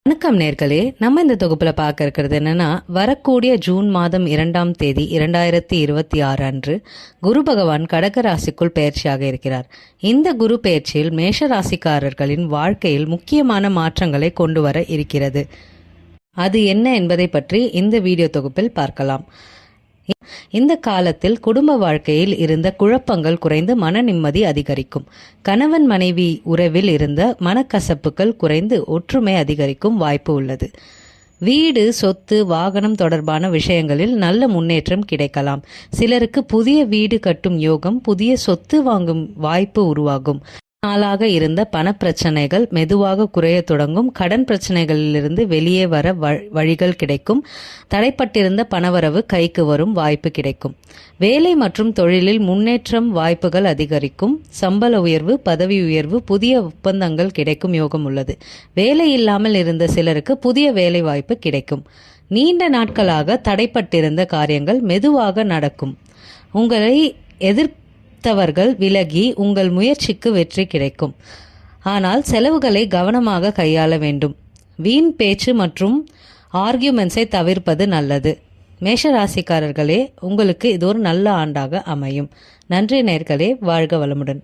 வணக்கம் நேர்களே, நம்ம இந்த தொகுப்புல பார்க்க இருக்கிறது என்னன்னா, வரக்கூடிய ஜூன் மாதம் 2ஆம் தேதி 2026 அன்று குரு பகவான் கடக ராசிக்குள் பயிற்சியாக இருக்கிறார். இந்த குரு பயிற்சியில் மேஷ ராசிக்காரர்களின் வாழ்க்கையில் முக்கியமான மாற்றங்களை கொண்டு வர இருக்கிறது. அது என்ன என்பதை பற்றி இந்த வீடியோ தொகுப்பில் பார்க்கலாம். இந்த காலத்தில் குடும்ப வாழ்க்கையில் இருந்த குழப்பங்கள் குறைந்து மன நிம்மதி அதிகரிக்கும். கணவன் மனைவி உறவில் இருந்த மனக்கசப்புகள் குறைந்து ஒற்றுமை அதிகரிக்கும் வாய்ப்பு உள்ளது. வீடு, சொத்து, வாகனம் தொடர்பான விஷயங்களில் நல்ல முன்னேற்றம் கிடைக்கலாம். சிலருக்கு புதிய வீடு கட்டும் யோகம், புதிய சொத்து வாங்கும் வாய்ப்பு உருவாகும். நாளாக இருந்த பணப்பிரச்சனைகள் மெதுவாக குறைய தொடங்கும். கடன் பிரச்சனைகளிலிருந்து வெளியே வர வழிகள் கிடைக்கும். தடைப்பட்டிருந்த பணவரவு கைக்கு வரும் வாய்ப்பு கிடைக்கும். வேலை மற்றும் தொழிலில் முன்னேற்றம் வாய்ப்புகள் அதிகரிக்கும். சம்பள உயர்வு, பதவி உயர்வு, புதிய ஒப்பந்தங்கள் கிடைக்கும் யோகம் உள்ளது. வேலை இல்லாமல் இருந்த சிலருக்கு புதிய வேலை வாய்ப்பு கிடைக்கும். நீண்ட நாட்களாக தடைப்பட்டிருந்த காரியங்கள் மெதுவாக நடக்கும். உங்களை எதிர்த்தவர்கள் விலகி உங்கள் முயற்சிக்கு வெற்றி கிடைக்கும். ஆனால் செலவுகளை கவனமாக கையாள வேண்டும். வீண் பேச்சு மற்றும் ஆர்கியூமெண்ட்ஸை தவிர்ப்பது நல்லது. மேஷ ராசிக்காரர்களே, உங்களுக்கு இது ஒரு நல்ல ஆண்டாக அமையும். நன்றி நேயர்களே, வாழ்க வளமுடன்.